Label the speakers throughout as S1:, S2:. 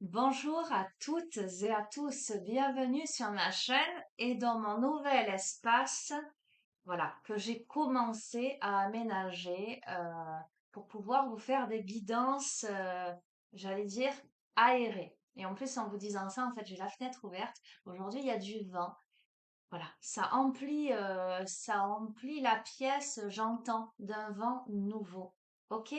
S1: Bonjour à toutes et à tous, bienvenue sur ma chaîne et dans mon nouvel espace, voilà, que j'ai commencé à aménager pour pouvoir vous faire des guidances, j'allais dire, aérées. Et en plus, en vous disant ça, en fait, j'ai la fenêtre ouverte. Aujourd'hui, il y a du vent. Voilà, ça emplit la pièce, j'entends, d'un vent nouveau. Ok?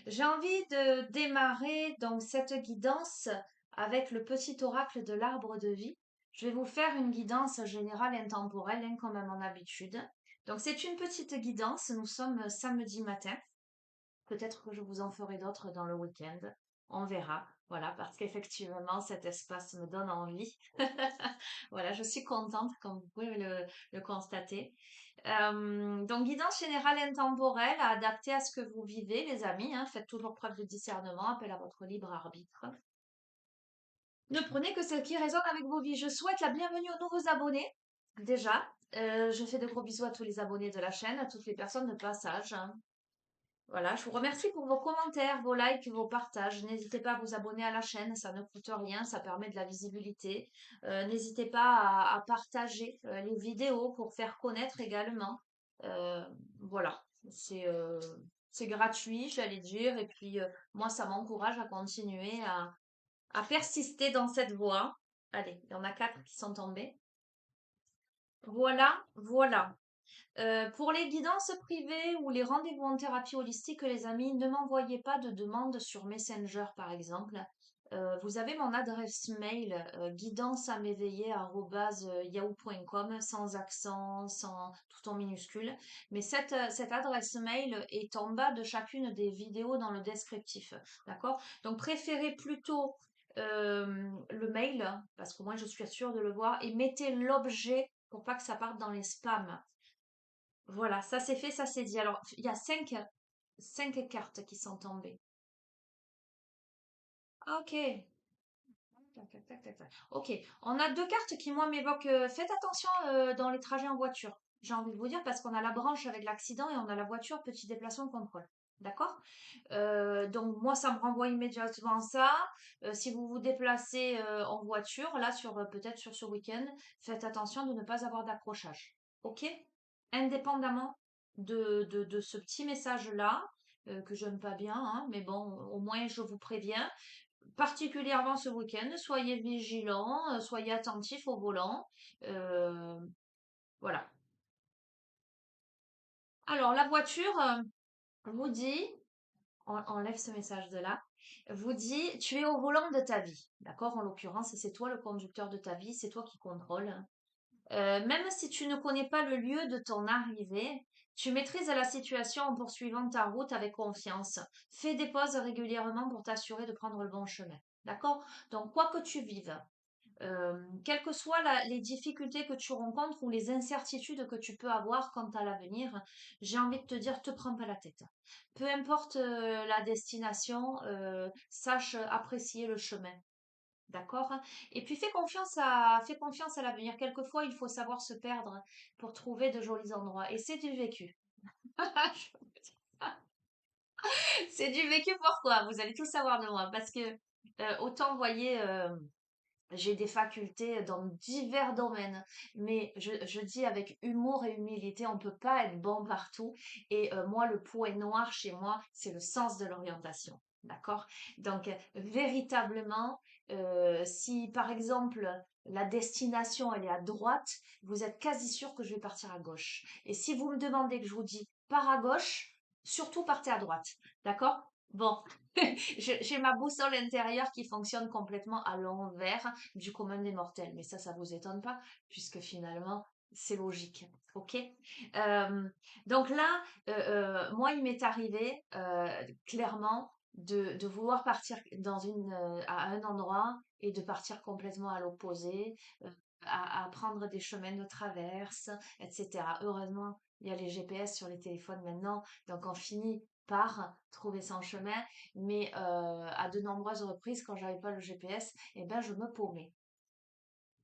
S1: J'ai envie de démarrer donc cette guidance avec le petit oracle de l'arbre de vie. Je vais vous faire une guidance générale intemporelle, hein, comme à mon habitude. Donc c'est une petite guidance, nous sommes samedi matin. Peut-être que je vous en ferai d'autres dans le week-end. On verra. Voilà, parce qu'effectivement, cet espace me donne envie. Voilà, je suis contente, comme vous pouvez le constater. Donc, guidance générale intemporelle, adaptée à ce que vous vivez, les amis, hein. Faites toujours preuve de discernement, appel à votre libre arbitre. Ne prenez que ce qui résonne avec vos vies. Je souhaite la bienvenue aux nouveaux abonnés. Déjà, je fais de gros bisous à tous les abonnés de la chaîne, à toutes les personnes de passage, hein. Voilà, je vous remercie pour vos commentaires, vos likes, vos partages. N'hésitez pas à vous abonner à la chaîne, ça ne coûte rien, ça permet de la visibilité. N'hésitez pas à partager les vidéos pour faire connaître également. Euh, voilà, c'est gratuit, j'allais dire, et puis moi, ça m'encourage à continuer à persister dans cette voie. Allez, il y en a 4 qui sont tombés. Voilà, voilà. Pour les guidances privées ou les rendez-vous en thérapie holistique, les amis, ne m'envoyez pas de demande sur Messenger, par exemple. Vous avez mon adresse mail guidance-à-m'éveiller@yahoo.com sans accent, sans tout en minuscule. Mais cette adresse mail est en bas de chacune des vidéos dans le descriptif. D'accord? Donc préférez plutôt le mail, parce que moi je suis sûre de le voir, et mettez l'objet pour pas que ça parte dans les spams. Voilà, ça c'est fait, ça c'est dit. Alors, il y a cinq cartes qui sont tombées. Ah, ok. Tac, tac, tac, tac, tac. Ok, on a deux cartes qui, moi, m'évoquent. Faites attention dans les trajets en voiture. J'ai envie de vous dire parce qu'on a la branche avec l'accident et on a la voiture, petit déplacement contrôle. D'accord? Donc, moi, ça me renvoie immédiatement à ça. Si vous vous déplacez en voiture, là, peut-être sur ce week-end, faites attention de ne pas avoir d'accrochage. Ok? Indépendamment de ce petit message-là, que j'aime pas bien, hein, mais bon, au moins je vous préviens, particulièrement ce week-end, soyez vigilants, soyez attentifs au volant. euh, voilà. Alors, la voiture vous dit, on enlève ce message de là, vous dit, tu es au volant de ta vie. D'accord? En l'occurrence, c'est toi le conducteur de ta vie, c'est toi qui contrôle. Même si tu ne connais pas le lieu de ton arrivée, tu maîtrises la situation en poursuivant ta route avec confiance. Fais des pauses régulièrement pour t'assurer de prendre le bon chemin. D'accord? Donc, quoi que tu vives, quelles que soient les difficultés que tu rencontres ou les incertitudes que tu peux avoir quant à l'avenir, j'ai envie de te dire, te prends pas la tête. Peu importe la destination, sache apprécier le chemin. D'accord? Et puis fais confiance à l'avenir. Quelquefois, il faut savoir se perdre pour trouver de jolis endroits. Et c'est du vécu. C'est du vécu pourquoi? Vous allez tout savoir de moi. Parce que autant, vous voyez, j'ai des facultés dans divers domaines. Mais je dis avec humour et humilité, on ne peut pas être bon partout. Et moi, le point noir chez moi, c'est le sens de l'orientation. D'accord? Donc, véritablement, si par exemple la destination elle est à droite, vous êtes quasi sûr que je vais partir à gauche. Et si vous me demandez que je vous dis pars à gauche, surtout partez à droite. D'accord? Bon, j'ai ma boussole intérieure qui fonctionne complètement à l'envers du commun des mortels. Mais ça vous étonne pas, puisque finalement, c'est logique. Ok? Euh, donc là, moi, il m'est arrivé clairement de vouloir partir à un endroit et de partir complètement à l'opposé, à prendre des chemins de traverse, etc. Heureusement, il y a les GPS sur les téléphones maintenant, donc on finit par trouver son chemin. Mais à de nombreuses reprises, quand j'avais pas le GPS, eh ben, je me paumais.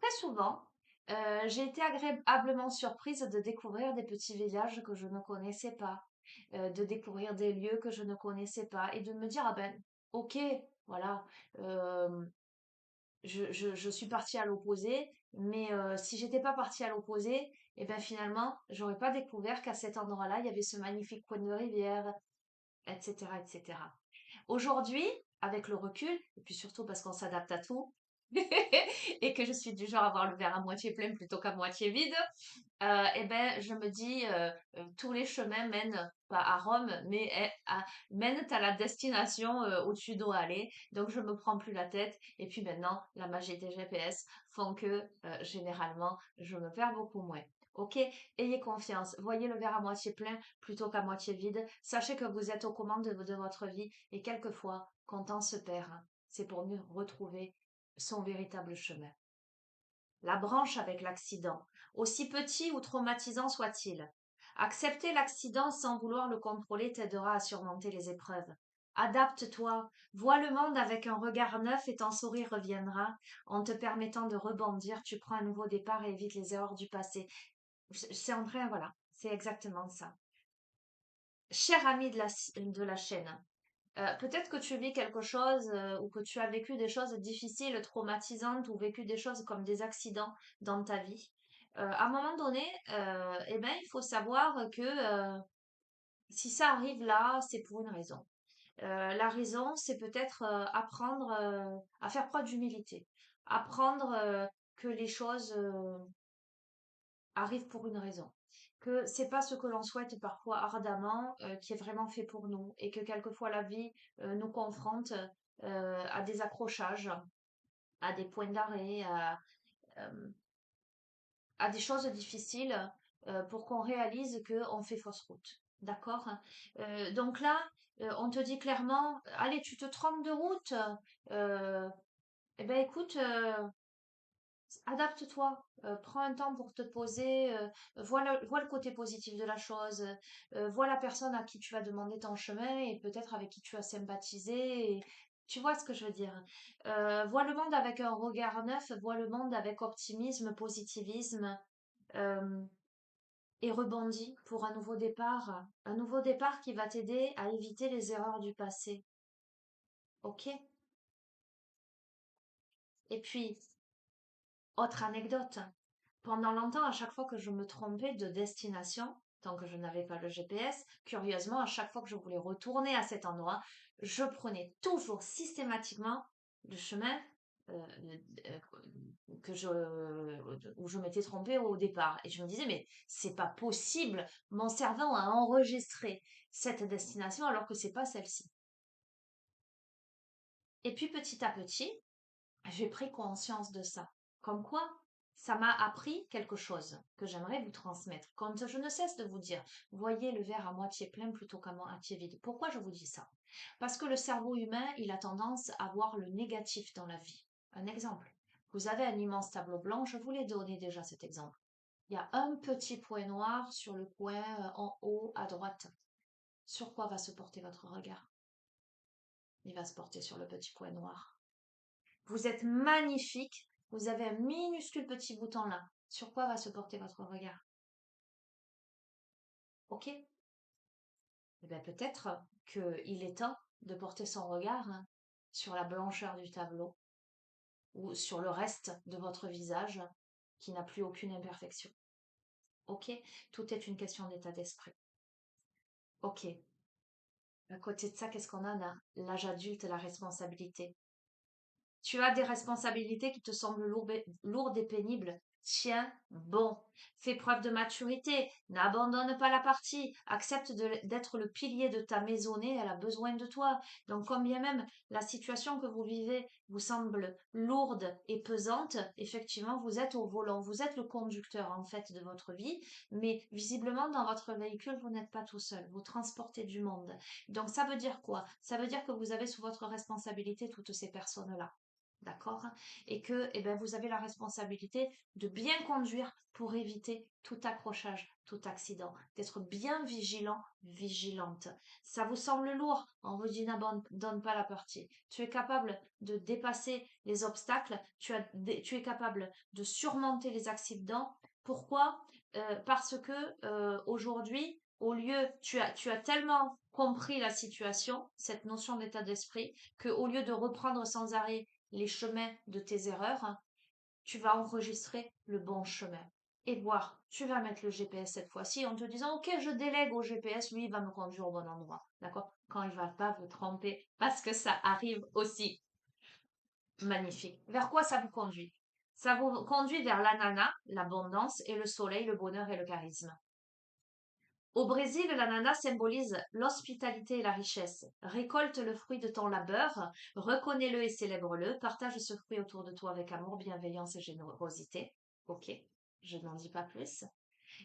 S1: Très souvent, j'ai été agréablement surprise de découvrir des petits villages que je ne connaissais pas, de découvrir des lieux que je ne connaissais pas et de me dire, ah ben, ok, voilà, je suis partie à l'opposé, mais si j'étais pas partie à l'opposé, et ben finalement, j'aurais pas découvert qu'à cet endroit-là, il y avait ce magnifique coin de rivière, etc., etc. Aujourd'hui, avec le recul, et puis surtout parce qu'on s'adapte à tout, et que je suis du genre à voir le verre à moitié plein plutôt qu'à moitié vide, et ben, je me dis, tous les chemins mènent pas à Rome, mais mènent à la destination où tu dois aller. Donc, je me prends plus la tête. Et puis maintenant, la magie des GPS font que généralement, je me perds beaucoup moins. Ok, ayez confiance. Voyez le verre à moitié plein plutôt qu'à moitié vide. Sachez que vous êtes aux commandes de votre vie et quelquefois, quand on se perd, c'est pour mieux retrouver son véritable chemin. La branche avec l'accident, aussi petit ou traumatisant soit-il. Accepter l'accident sans vouloir le contrôler t'aidera à surmonter les épreuves. Adapte-toi, vois le monde avec un regard neuf et ton sourire reviendra. En te permettant de rebondir, tu prends un nouveau départ et évites les erreurs du passé. C'est en train, voilà, c'est exactement ça. Cher ami de la chaîne, peut-être que tu vis quelque chose ou que tu as vécu des choses difficiles, traumatisantes ou vécu des choses comme des accidents dans ta vie. À un moment donné, eh ben, il faut savoir que si ça arrive là, c'est pour une raison. La raison, c'est peut-être apprendre à faire preuve d'humilité, apprendre que les choses arrivent pour une raison, que c'est pas ce que l'on souhaite parfois ardemment qui est vraiment fait pour nous et que quelquefois la vie nous confronte à des accrochages, à des points d'arrêt, euh, à des choses difficiles pour qu'on réalise qu'on fait fausse route. D'accord. Donc là, on te dit clairement, allez, tu te trompes de route. Euh, eh ben écoute, adapte-toi, prends un temps pour te poser, vois le côté positif de la chose, vois la personne à qui tu vas demander ton chemin et peut-être avec qui tu as sympathisé. Tu vois ce que je veux dire? Vois le monde avec un regard neuf, vois le monde avec optimisme, positivisme, euh, et rebondis pour un nouveau départ. Un nouveau départ qui va t'aider à éviter les erreurs du passé. Ok? Et puis, autre anecdote. Pendant longtemps, à chaque fois que je me trompais de destination, tant que je n'avais pas le GPS, curieusement, à chaque fois que je voulais retourner à cet endroit, je prenais toujours systématiquement le chemin euh, euh, que où je m'étais trompée au départ. Et je me disais, mais c'est pas possible, mon cerveau a enregistré cette destination alors que c'est pas celle-ci. Et puis petit à petit, j'ai pris conscience de ça. Comme quoi, ça m'a appris quelque chose que j'aimerais vous transmettre. Quand je ne cesse de vous dire, voyez le verre à moitié plein plutôt qu'à moitié vide. Pourquoi je vous dis ça? Parce que le cerveau humain, il a tendance à voir le négatif dans la vie. Un exemple. Vous avez un immense tableau blanc, je vous l'ai donné déjà cet exemple. Il y a un petit point noir sur le coin en haut à droite. Sur quoi va se porter votre regard? Il va se porter sur le petit point noir. Vous êtes magnifique. Vous avez un minuscule petit bouton là. Sur quoi va se porter votre regard? Ok? Eh bien, peut-être qu'il est temps de porter son regard sur la blancheur du tableau ou sur le reste de votre visage qui n'a plus aucune imperfection. Ok? Tout est une question d'état d'esprit. Ok. À côté de ça, qu'est-ce qu'on a? On a l'âge adulte, la responsabilité. Tu as des responsabilités qui te semblent lourdes et pénibles. Tiens, bon, fais preuve de maturité, n'abandonne pas la partie, accepte d'être le pilier de ta maisonnée, elle a besoin de toi. Donc, quand bien même la situation que vous vivez vous semble lourde et pesante, effectivement, vous êtes au volant, vous êtes le conducteur en fait de votre vie, mais visiblement dans votre véhicule, vous n'êtes pas tout seul, vous transportez du monde. Donc, ça veut dire quoi? Ça veut dire que vous avez sous votre responsabilité toutes ces personnes-là. D'accord? Et que eh ben, vous avez la responsabilité de bien conduire pour éviter tout accrochage, tout accident, d'être bien vigilant, vigilante. Ça vous semble lourd, on vous dit n'abandonne pas la partie. Tu es capable de dépasser les obstacles, tu es capable de surmonter les accidents. Pourquoi? Parce que aujourd'hui, au lieu, tu as tellement compris la situation, cette notion d'état d'esprit, que au lieu de reprendre sans arrêt les chemins de tes erreurs, tu vas enregistrer le bon chemin et voir, tu vas mettre le GPS cette fois-ci en te disant, OK, je délègue au GPS, lui, il va me conduire au bon endroit. D'accord? Quand il va pas vous tromper, parce que ça arrive aussi. Magnifique. Vers quoi ça vous conduit? Ça vous conduit vers l'ananas, l'abondance, et le soleil, le bonheur et le charisme. Au Brésil, l'ananas symbolise l'hospitalité et la richesse. Récolte le fruit de ton labeur, reconnais-le et célèbre-le, partage ce fruit autour de toi avec amour, bienveillance et générosité. Ok, je n'en dis pas plus.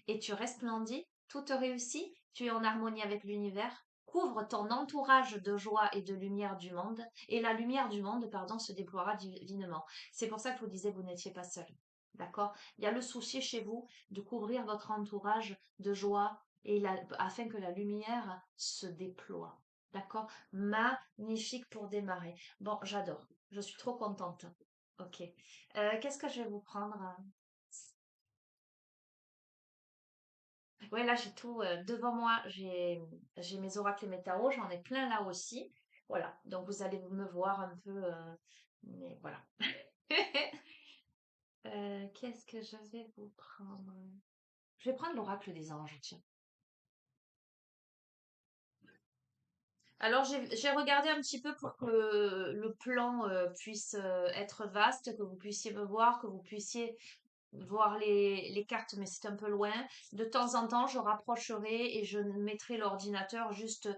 S1: Et tu resplendis, tout te réussit, tu es en harmonie avec l'univers. Couvre ton entourage de joie et de lumière du monde, et la lumière du monde, pardon, se déploiera divinement. C'est pour ça que je vous disais, vous n'étiez pas seul. D'accord? Il y a le souci chez vous de couvrir votre entourage de joie et afin que la lumière se déploie. D'accord? Magnifique pour démarrer. Bon, j'adore. Je suis trop contente. Ok. Qu'est-ce que je vais vous prendre? Ouais, là, j'ai tout devant moi. J'ai mes oracles et mes tarots. J'en ai plein là aussi. Voilà. Donc, vous allez me voir un peu. Mais voilà. Qu'est-ce que je vais vous prendre? Je vais prendre l'oracle des anges, tiens. Alors, j'ai regardé un petit peu pour que le plan puisse être vaste, que vous puissiez me voir, que vous puissiez voir les cartes, mais c'est un peu loin. De temps en temps, je rapprocherai et je mettrai l'ordinateur juste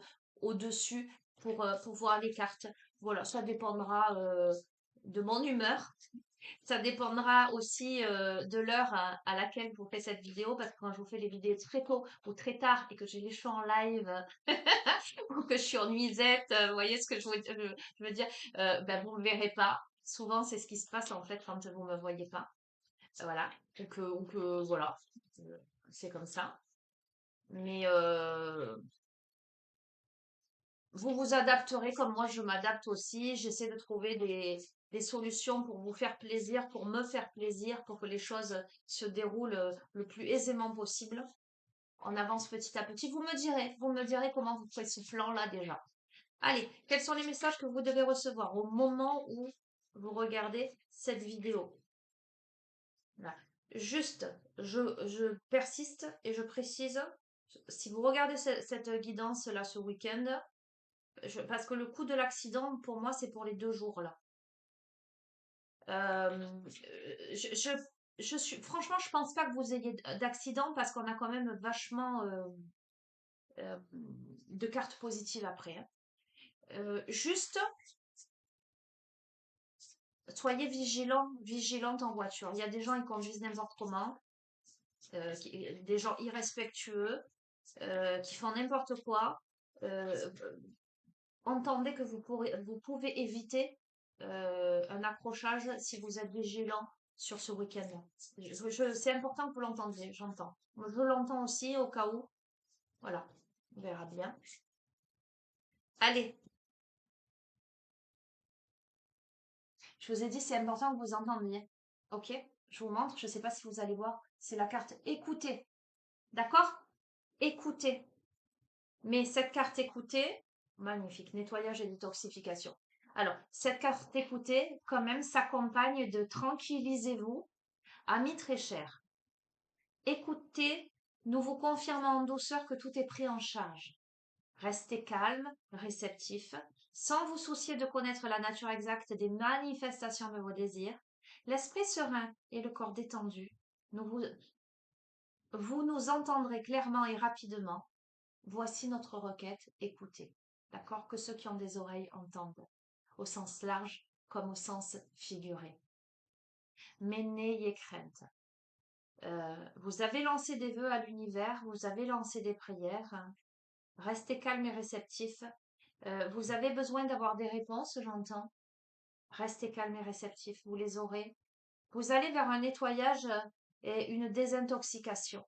S1: au-dessus pour voir les cartes. Voilà, ça dépendra de mon humeur. Ça dépendra aussi de l'heure à laquelle vous faites cette vidéo, parce que quand je vous fais les vidéos très tôt ou très tard et que j'ai les cheveux en live ou que je suis en nuisette, vous voyez ce que je veux dire, ben vous ne me verrez pas. Souvent, c'est ce qui se passe en fait quand vous ne me voyez pas. Voilà. Voilà, Euh, c'est comme ça. Mais vous vous adapterez comme moi je m'adapte aussi. J'essaie de trouver des solutions pour vous faire plaisir, pour me faire plaisir, pour que les choses se déroulent le plus aisément possible. On avance petit à petit. Vous me direz comment vous faites ce plan-là déjà. Allez, quels sont les messages que vous devez recevoir au moment où vous regardez cette vidéo? Voilà. Juste, je persiste et je précise, si vous regardez cette guidance-là ce week-end, parce que le coût de l'accident, pour moi, c'est pour les 2 jours là. Euh, je, je, franchement, je pense pas que vous ayez d'accident parce qu'on a quand même vachement euh, de cartes positives après, hein. Juste, soyez vigilante en voiture. Il y a des gens qui conduisent n'importe comment, des gens irrespectueux, qui font n'importe quoi. Euh, Entendez que vous pouvez éviter un accrochage si vous êtes vigilant sur ce week-end. C'est important que vous l'entendiez, j'entends. Moi, je l'entends aussi au cas où. Voilà, on verra bien. Allez, je vous ai dit, c'est important que vous entendiez. Ok? Je vous montre, je ne sais pas si vous allez voir, c'est la carte écoutez. D'accord? Écoutez. Mais cette carte écoutée, magnifique, nettoyage et détoxification. Alors, cette carte écoutée, quand même, s'accompagne de tranquillisez-vous, amis très chers. Écoutez, nous vous confirmons en douceur que tout est pris en charge. Restez calme, réceptif, sans vous soucier de connaître la nature exacte des manifestations de vos désirs. L'esprit serein et le corps détendu, vous nous entendrez clairement et rapidement. Voici notre requête, écoutez. D'accord? Que ceux qui ont des oreilles entendent, au sens large comme au sens figuré. Mais n'ayez crainte. Vous avez lancé des vœux à l'univers, vous avez lancé des prières. Restez calme et réceptif. Vous avez besoin d'avoir des réponses, j'entends. Restez calme et réceptif, vous les aurez. Vous allez vers un nettoyage et une désintoxication.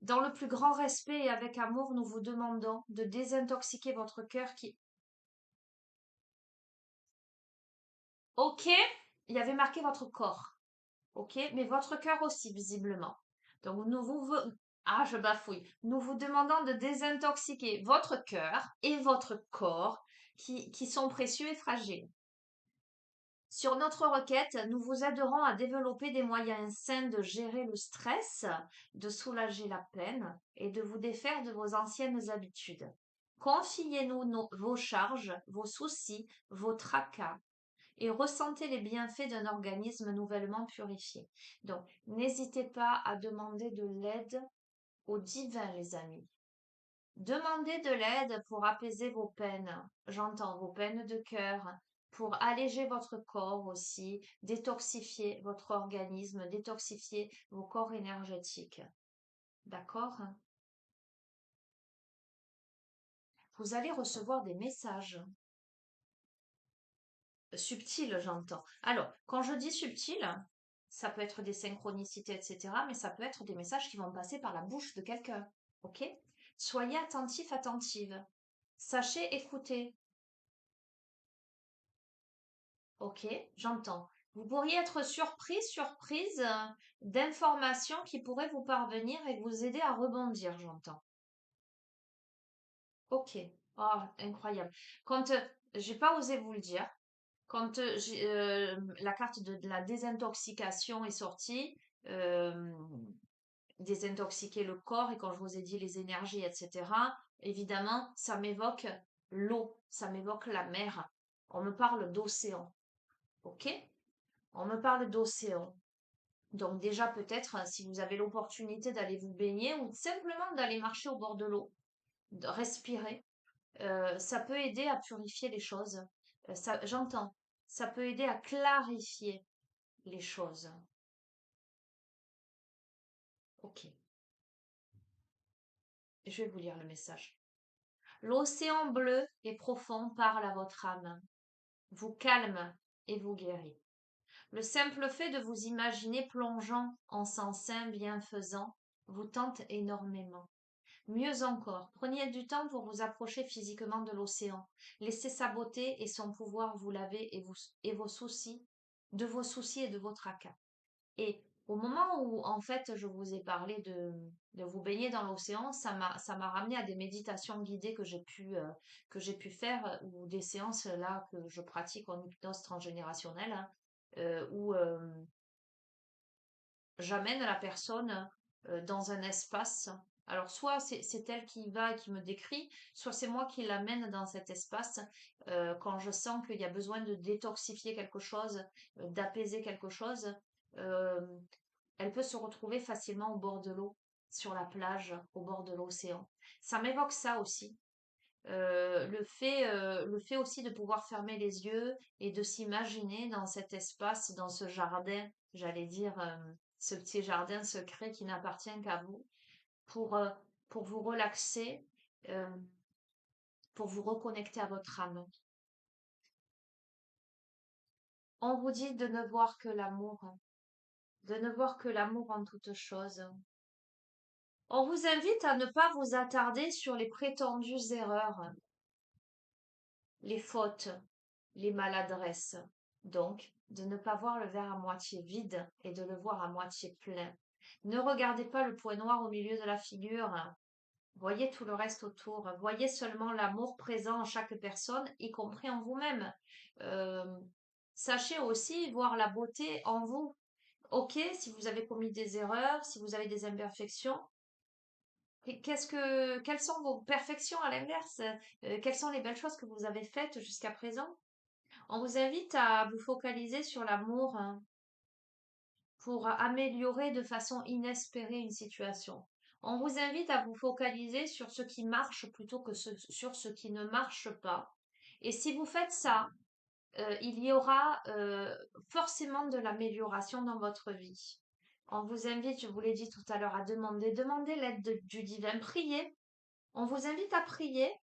S1: Dans le plus grand respect et avec amour, nous vous demandons de désintoxiquer votre cœur qui... Ok, il y avait marqué votre corps. Ok, mais votre cœur aussi, visiblement. Donc, Ah, je bafouille. Nous vous demandons de désintoxiquer votre cœur et votre corps qui sont précieux et fragiles. Sur notre requête, nous vous aiderons à développer des moyens sains de gérer le stress, de soulager la peine et de vous défaire de vos anciennes habitudes. Confiez-nous vos charges, vos soucis, vos tracas et ressentez les bienfaits d'un organisme nouvellement purifié. Donc, n'hésitez pas à demander de l'aide au divin, les amis. Demandez de l'aide pour apaiser vos peines. J'entends vos peines de cœur, pour alléger votre corps aussi, détoxifier votre organisme, détoxifier vos corps énergétiques. D'accord? Vous allez recevoir des messages subtils, j'entends. Alors, quand je dis subtil, ça peut être des synchronicités, etc., mais ça peut être des messages qui vont passer par la bouche de quelqu'un. Ok? Soyez attentif, attentive. Sachez écouter. Ok, j'entends. Vous pourriez être surpris, surprise d'informations qui pourraient vous parvenir et vous aider à rebondir, j'entends. Ok, oh, incroyable. Quand j'ai pas osé vous le dire, quand la carte de la désintoxication est sortie, euh, désintoxiquer le corps, et quand je vous ai dit les énergies, etc., évidemment, ça m'évoque l'eau, ça m'évoque la mer. On me parle d'océan. Ok? On me parle d'océan. Donc déjà peut-être si vous avez l'opportunité d'aller vous baigner ou simplement d'aller marcher au bord de l'eau, de respirer, ça peut aider à purifier les choses. Ça, j'entends. Ça peut aider à clarifier les choses. Ok, je vais vous lire le message. L'océan bleu et profond parle à votre âme, vous calme et vous guérit. Le simple fait de vous imaginer plongeant en sang sain bienfaisant vous tente énormément. Mieux encore, prenez du temps pour vous approcher physiquement de l'océan. Laissez sa beauté et son pouvoir vous laver et vos soucis, de vos soucis et de vos tracas. Et au moment où, en fait, je vous ai parlé de vous baigner dans l'océan, ça m'a ramené à des méditations guidées que j'ai pu faire ou des séances là que je pratique en hypnose transgénérationnelle, hein, où j'amène la personne dans un espace. Alors, soit c'est elle qui y va et qui me décrit, soit c'est moi qui l'amène dans cet espace quand je sens qu'il y a besoin de détoxifier quelque chose, d'apaiser quelque chose. euh, Elle peut se retrouver facilement au bord de l'eau, sur la plage, au bord de l'océan. Ça m'évoque ça aussi. Le fait aussi de pouvoir fermer les yeux et de s'imaginer dans cet espace, dans ce jardin, j'allais dire, ce petit jardin secret qui n'appartient qu'à vous, pour, euh, pour vous relaxer, euh, pour vous reconnecter à votre âme. On vous dit de ne voir que l'amour, de ne voir que l'amour en toute chose. On vous invite à ne pas vous attarder sur les prétendues erreurs, les fautes, les maladresses. Donc, de ne pas voir le verre à moitié vide et de le voir à moitié plein. Ne regardez pas le point noir au milieu de la figure. Voyez tout le reste autour. Voyez seulement l'amour présent en chaque personne, y compris en vous-même. Euh, Sachez aussi voir la beauté en vous. Ok, si vous avez commis des erreurs, si vous avez des imperfections, quelles sont vos perfections à l'inverse? Quelles sont les belles choses que vous avez faites jusqu'à présent? On vous invite à vous focaliser sur l'amour, hein, pour améliorer de façon inespérée une situation. On vous invite à vous focaliser sur ce qui marche plutôt que sur ce qui ne marche pas. Et si vous faites ça, il y aura forcément de l'amélioration dans votre vie. On vous invite, je vous l'ai dit tout à l'heure, à demander l'aide du divin, prier. On vous invite à prier.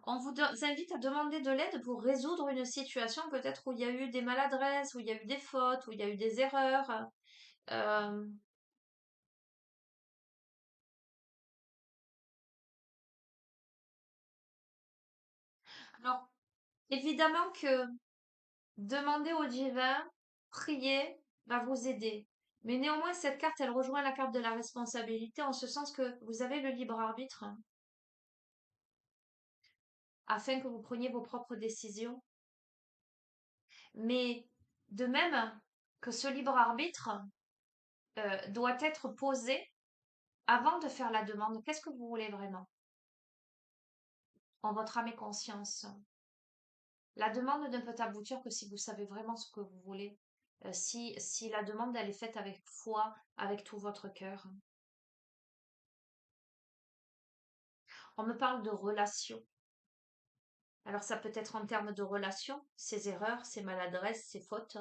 S1: On vous invite à demander de l'aide pour résoudre une situation peut-être où il y a eu des maladresses, où il y a eu des fautes, où il y a eu des erreurs. Euh, alors, évidemment que demander au divin, prier, va vous aider. Mais néanmoins, cette carte, elle rejoint la carte de la responsabilité en ce sens que vous avez le libre arbitre afin que vous preniez vos propres décisions. Mais de même que ce libre arbitre doit être posé avant de faire la demande. Qu'est-ce que vous voulez vraiment en votre âme et conscience? La demande ne peut aboutir que si vous savez vraiment ce que vous voulez. Si la demande, elle est faite avec foi, avec tout votre cœur. On me parle de relations. Alors ça peut être en termes de relations, ces erreurs, ces maladresses, ces fautes,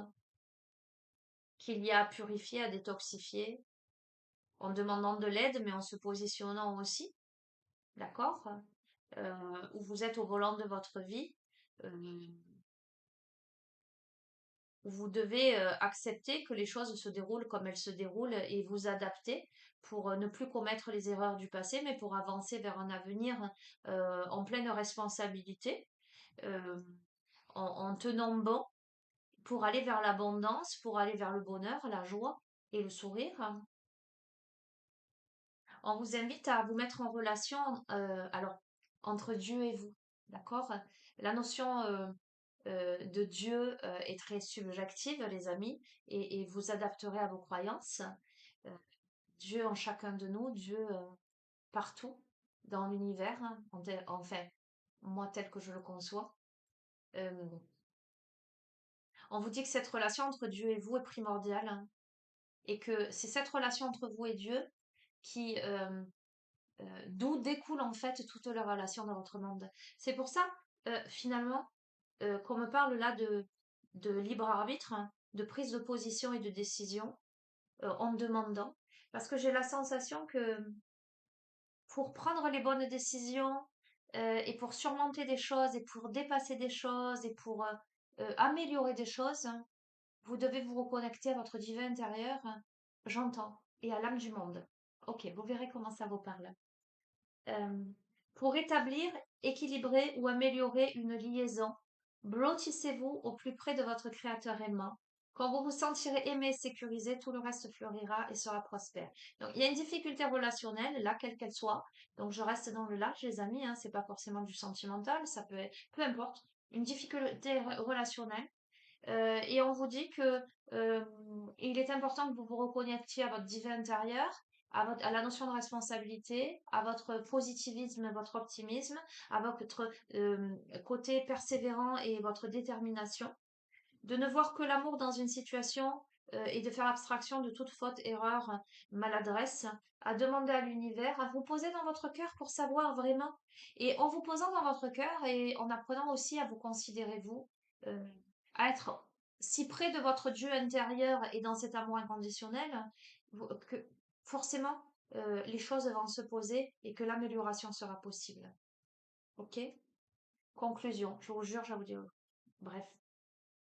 S1: qu'il y a à purifier, à détoxifier, en demandant de l'aide, mais en se positionnant aussi, d'accord? Où vous êtes au volant de votre vie, euh, où vous devez accepter que les choses se déroulent comme elles se déroulent et vous adapter pour ne plus commettre les erreurs du passé, mais pour avancer vers un avenir en pleine responsabilité, euh, en tenant bon pour aller vers l'abondance, pour aller vers le bonheur, la joie et le sourire. On vous invite à vous mettre en relation, alors, entre Dieu et vous, d'accord? La notion de Dieu est très subjective, les amis, et vous adapterez à vos croyances. Euh, Dieu en chacun de nous, Dieu partout dans l'univers, hein, enfin, moi tel que je le conçois. Euh, on vous dit que cette relation entre Dieu et vous est primordiale, hein, et que c'est cette relation entre vous et Dieu qui d'où découle en fait toutes les relations dans votre monde. C'est pour ça, finalement, qu'on me parle là de libre arbitre, hein, de prise de position et de décision en demandant, parce que j'ai la sensation que pour prendre les bonnes décisions et pour surmonter des choses et pour dépasser des choses et pour améliorer des choses, hein, vous devez vous reconnecter à votre divin intérieur, hein, j'entends, et à l'âme du monde. Ok, vous verrez comment ça vous parle. Euh, pour établir, équilibrer ou améliorer une liaison, blottissez-vous au plus près de votre créateur aimant. Quand vous vous sentirez aimé, sécurisé, tout le reste fleurira et sera prospère. Donc, il y a une difficulté relationnelle, là, quelle qu'elle soit. Donc, je reste dans le large, les amis, hein, c'est pas forcément du sentimental, ça peut être, peu importe, une difficulté relationnelle. Et on vous dit que euh, il est important que vous vous reconnectiez à votre divin intérieur, à la notion de responsabilité, à votre positivisme, votre optimisme, à votre côté persévérant et votre détermination. De ne voir que l'amour dans une situation et de faire abstraction de toute faute, erreur, maladresse, à demander à l'univers, à vous poser dans votre cœur pour savoir vraiment. Et en vous posant dans votre cœur et en apprenant aussi à vous considérer vous, euh, à être si près de votre Dieu intérieur et dans cet amour inconditionnel, que forcément les choses vont se poser et que l'amélioration sera possible. Ok? Conclusion, je vous jure, je vais vous dire. Bref.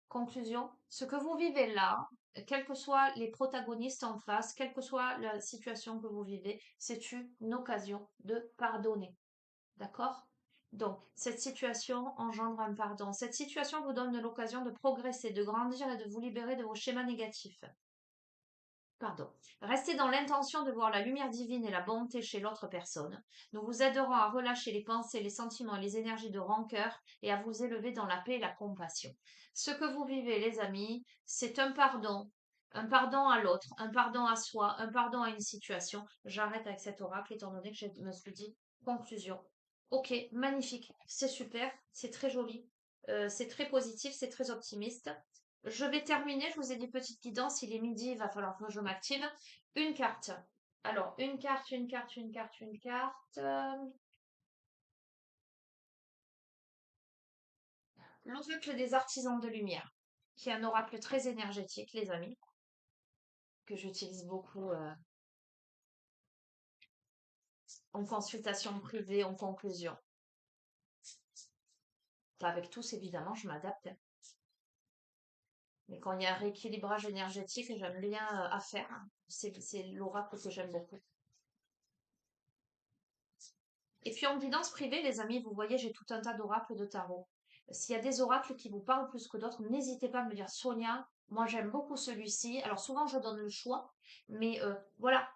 S1: Conclusion, ce que vous vivez là, quels que soient les protagonistes en face, quelle que soit la situation que vous vivez, c'est une occasion de pardonner. D'accord? Donc, cette situation engendre un pardon. Cette situation vous donne l'occasion de progresser, de grandir et de vous libérer de vos schémas négatifs. Pardon. Restez dans l'intention de voir la lumière divine et la bonté chez l'autre personne. Nous vous aiderons à relâcher les pensées, les sentiments et les énergies de rancœur et à vous élever dans la paix et la compassion. Ce que vous vivez, les amis, c'est un pardon à l'autre, un pardon à soi, un pardon à une situation. J'arrête avec cet oracle étant donné que je me suis dit conclusion. Ok, magnifique, c'est super, c'est très joli, c'est très positif, c'est très optimiste. Je vais terminer, je vous ai dit petite guidance, il est midi, il va falloir que je m'active. Une carte. Alors, une carte, une carte, une carte, une carte. L'oracle des artisans de lumière, qui est un oracle très énergétique, les amis, que j'utilise beaucoup en consultation privée, en conclusion. Pas avec tous, évidemment, je m'adapte, hein. Mais quand il y a un rééquilibrage énergétique, j'aime bien à faire, hein. C'est l'oracle que j'aime beaucoup. Et puis en guidance privée, les amis, vous voyez, j'ai tout un tas d'oracles de tarot. S'il y a des oracles qui vous parlent plus que d'autres, n'hésitez pas à me dire Sonia, Moi, j'aime beaucoup celui-ci. Alors, souvent, je donne le choix, mais voilà,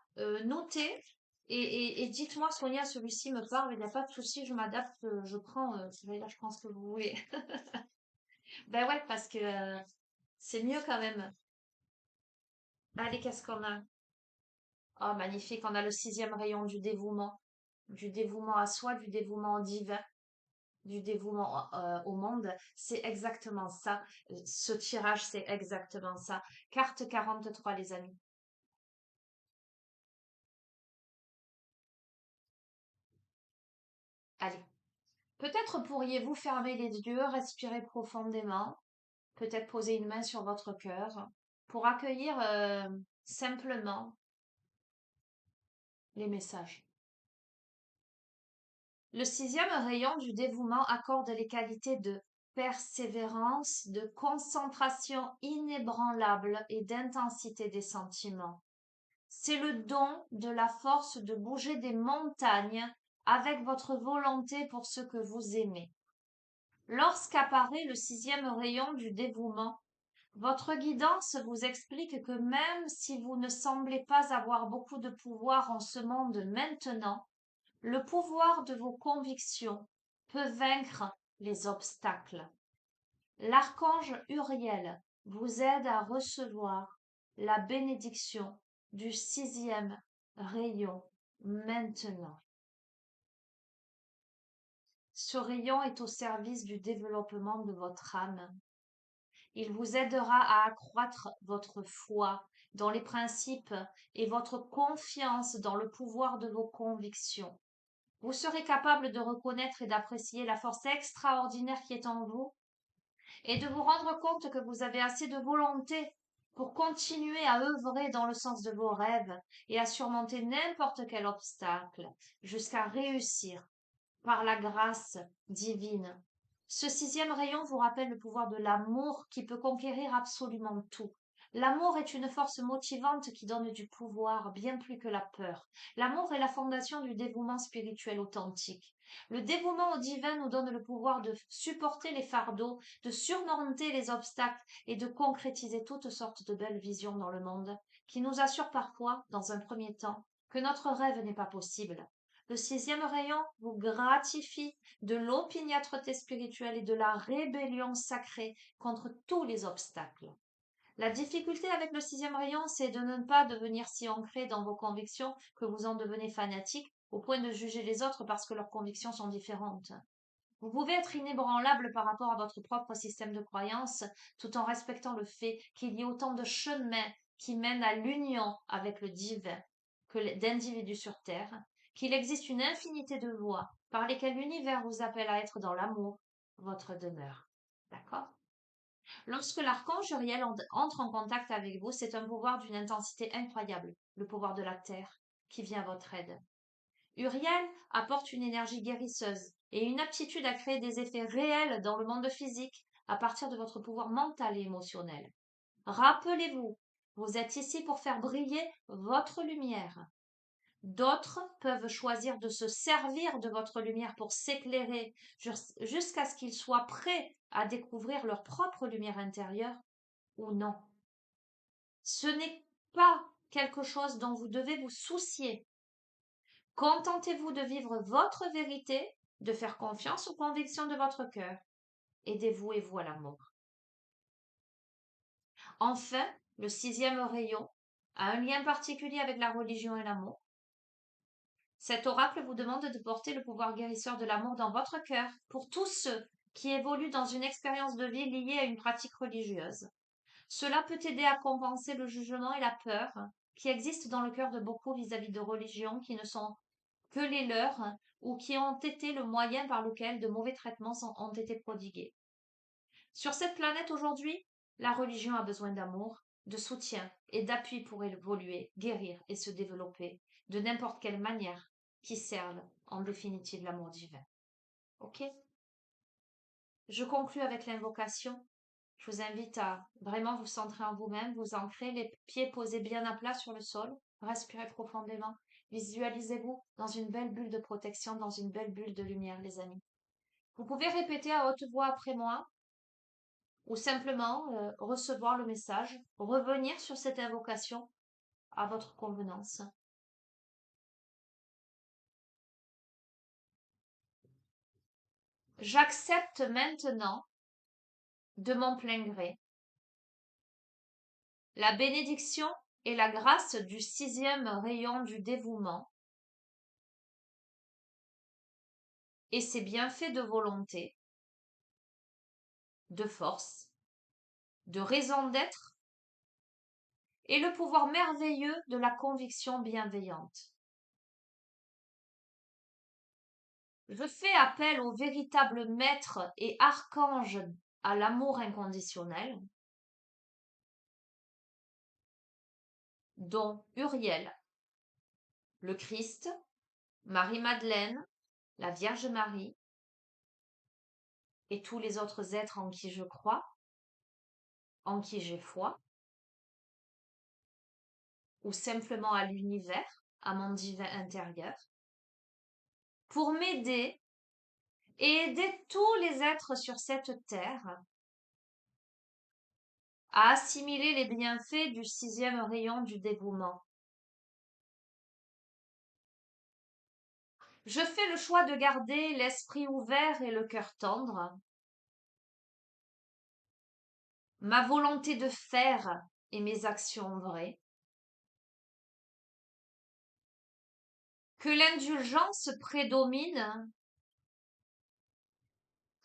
S1: notez et dites-moi, Sonia, celui-ci me parle, il n'y a pas de souci, je m'adapte, je prends, j'allais dire, je prends ce que vous voulez. Ben ouais, parce que c'est mieux quand même. Allez, qu'est-ce qu'on a? Oh, magnifique, on a le sixième rayon du dévouement à soi, du dévouement au divin, du dévouement au monde. C'est exactement ça. Ce tirage, c'est exactement ça. Carte 43, les amis. Allez. Peut-être pourriez-vous fermer les yeux, respirer profondément, peut-être poser une main sur votre cœur pour accueillir simplement les messages. Le sixième rayon du dévouement accorde les qualités de persévérance, de concentration inébranlable et d'intensité des sentiments. C'est le don de la force de bouger des montagnes avec votre volonté pour ce que vous aimez. Lorsqu'apparaît le sixième rayon du dévouement, votre guidance vous explique que même si vous ne semblez pas avoir beaucoup de pouvoir en ce monde maintenant, le pouvoir de vos convictions peut vaincre les obstacles. L'archange Uriel vous aide à recevoir la bénédiction du sixième rayon maintenant. Ce rayon est au service du développement de votre âme. Il vous aidera à accroître votre foi dans les principes et votre confiance dans le pouvoir de vos convictions. Vous serez capable de reconnaître et d'apprécier la force extraordinaire qui est en vous et de vous rendre compte que vous avez assez de volonté pour continuer à œuvrer dans le sens de vos rêves et à surmonter n'importe quel obstacle jusqu'à réussir par la grâce divine. Ce sixième rayon vous rappelle le pouvoir de l'amour qui peut conquérir absolument tout. L'amour est une force motivante qui donne du pouvoir bien plus que la peur. L'amour est la fondation du dévouement spirituel authentique. Le dévouement au divin nous donne le pouvoir de supporter les fardeaux, de surmonter les obstacles et de concrétiser toutes sortes de belles visions dans le monde, qui nous assurent parfois, dans un premier temps, que notre rêve n'est pas possible. Le sixième rayon vous gratifie de l'opiniâtreté spirituelle et de la rébellion sacrée contre tous les obstacles. La difficulté avec le sixième rayon, c'est de ne pas devenir si ancré dans vos convictions que vous en devenez fanatique au point de juger les autres parce que leurs convictions sont différentes. Vous pouvez être inébranlable par rapport à votre propre système de croyance tout en respectant le fait qu'il y ait autant de chemins qui mènent à l'union avec le divin que d'individus sur Terre, qu'il existe une infinité de voies par lesquelles l'univers vous appelle à être dans l'amour, votre demeure. D'accord? Lorsque l'archange Uriel entre en contact avec vous, c'est un pouvoir d'une intensité incroyable, le pouvoir de la Terre, qui vient à votre aide. Uriel apporte une énergie guérisseuse et une aptitude à créer des effets réels dans le monde physique à partir de votre pouvoir mental et émotionnel. Rappelez-vous, vous êtes ici pour faire briller votre lumière. D'autres peuvent choisir de se servir de votre lumière pour s'éclairer jusqu'à ce qu'ils soient prêts à découvrir leur propre lumière intérieure ou non. Ce n'est pas quelque chose dont vous devez vous soucier. Contentez-vous de vivre votre vérité, de faire confiance aux convictions de votre cœur et dévouez-vous à l'amour. Enfin, le sixième rayon a un lien particulier avec la religion et l'amour. Cet oracle vous demande de porter le pouvoir guérisseur de l'amour dans votre cœur pour tous ceux qui évoluent dans une expérience de vie liée à une pratique religieuse. Cela peut aider à compenser le jugement et la peur qui existent dans le cœur de beaucoup vis-à-vis de religions qui ne sont que les leurs ou qui ont été le moyen par lequel de mauvais traitements ont été prodigués. Sur cette planète aujourd'hui, la religion a besoin d'amour, de soutien et d'appui pour évoluer, guérir et se développer de n'importe quelle manière qui serve en définitive l'amour divin. Ok? Je conclus avec l'invocation. Je vous invite à vraiment vous centrer en vous-même, vous ancrer, les pieds posés bien à plat sur le sol, respirez profondément. Visualisez-vous dans une belle bulle de protection, dans une belle bulle de lumière, les amis. Vous pouvez répéter à haute voix après moi. ou simplement recevoir le message, revenir sur cette invocation à votre convenance. J'accepte maintenant, de mon plein gré, la bénédiction et la grâce du sixième rayon du dévouement et ses bienfaits de volonté, de force, de raison d'être et le pouvoir merveilleux de la conviction bienveillante. Je fais appel au véritable maître et archange à l'amour inconditionnel, dont Uriel, le Christ, Marie-Madeleine, la Vierge Marie et tous les autres êtres en qui je crois, en qui j'ai foi, ou simplement à l'univers, à mon divin intérieur, pour m'aider et aider tous les êtres sur cette terre à assimiler les bienfaits du sixième rayon du dévouement. Je fais le choix de garder l'esprit ouvert et le cœur tendre, ma volonté de faire et mes actions vraies, que l'indulgence prédomine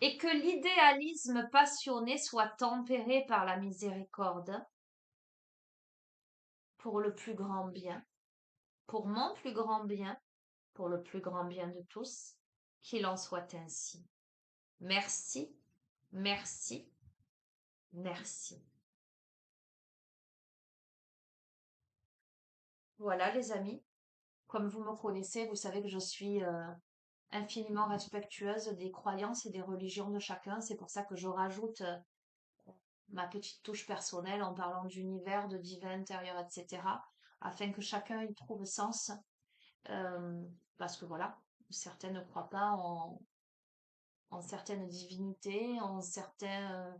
S1: et que l'idéalisme passionné soit tempéré par la miséricorde pour le plus grand bien, pour mon plus grand bien, pour le plus grand bien de tous, qu'il en soit ainsi. Merci, merci, merci. Voilà les amis, comme vous me connaissez, vous savez que je suis infiniment respectueuse des croyances et des religions de chacun. C'est pour ça que je rajoute ma petite touche personnelle en parlant d'univers, de divin intérieur, etc. afin que chacun y trouve sens. Parce que voilà, certains ne croient pas en certaines divinités, en certains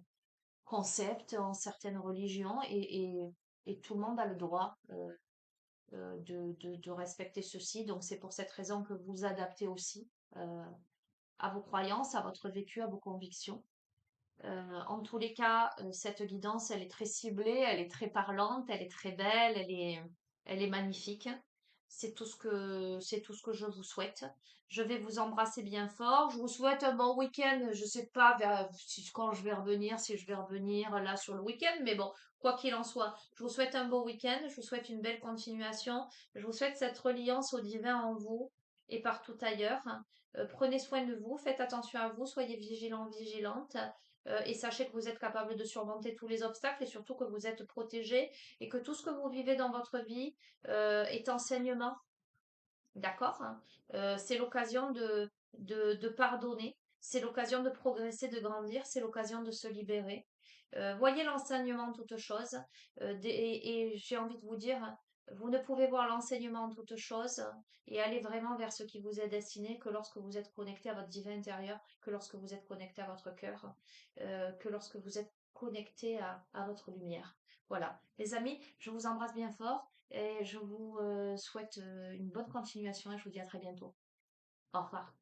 S1: concepts, en certaines religions, et tout le monde a le droit de respecter ceci. Donc c'est pour cette raison que vous adaptez aussi à vos croyances, à votre vécu, à vos convictions. En tous les cas, cette guidance, elle est très ciblée, elle est très parlante, elle est très belle, elle est magnifique. C'est tout ce que je vous souhaite. Je vais vous embrasser bien fort. Je vous souhaite un bon week-end. Je sais pas quand je vais revenir, si je vais revenir là sur le week-end, mais bon, quoi qu'il en soit, je vous souhaite un beau week-end. Je vous souhaite une belle continuation. Je vous souhaite cette reliance au divin en vous et partout ailleurs. Prenez soin de vous, faites attention à vous, soyez vigilants, vigilantes. Et sachez que vous êtes capable de surmonter tous les obstacles et surtout que vous êtes protégé et que tout ce que vous vivez dans votre vie est enseignement. D'accord, hein. C'est l'occasion de pardonner, c'est l'occasion de progresser, de grandir, c'est l'occasion de se libérer. Voyez l'enseignement en toute chose. Et j'ai envie de vous dire, vous ne pouvez voir l'enseignement en toute chose et aller vraiment vers ce qui vous est destiné que lorsque vous êtes connecté à votre divin intérieur, que lorsque vous êtes connecté à votre cœur, que lorsque vous êtes connecté à votre lumière. Voilà. Les amis, je vous embrasse bien fort. Et je vous souhaite une bonne continuation et je vous dis à très bientôt. Au revoir.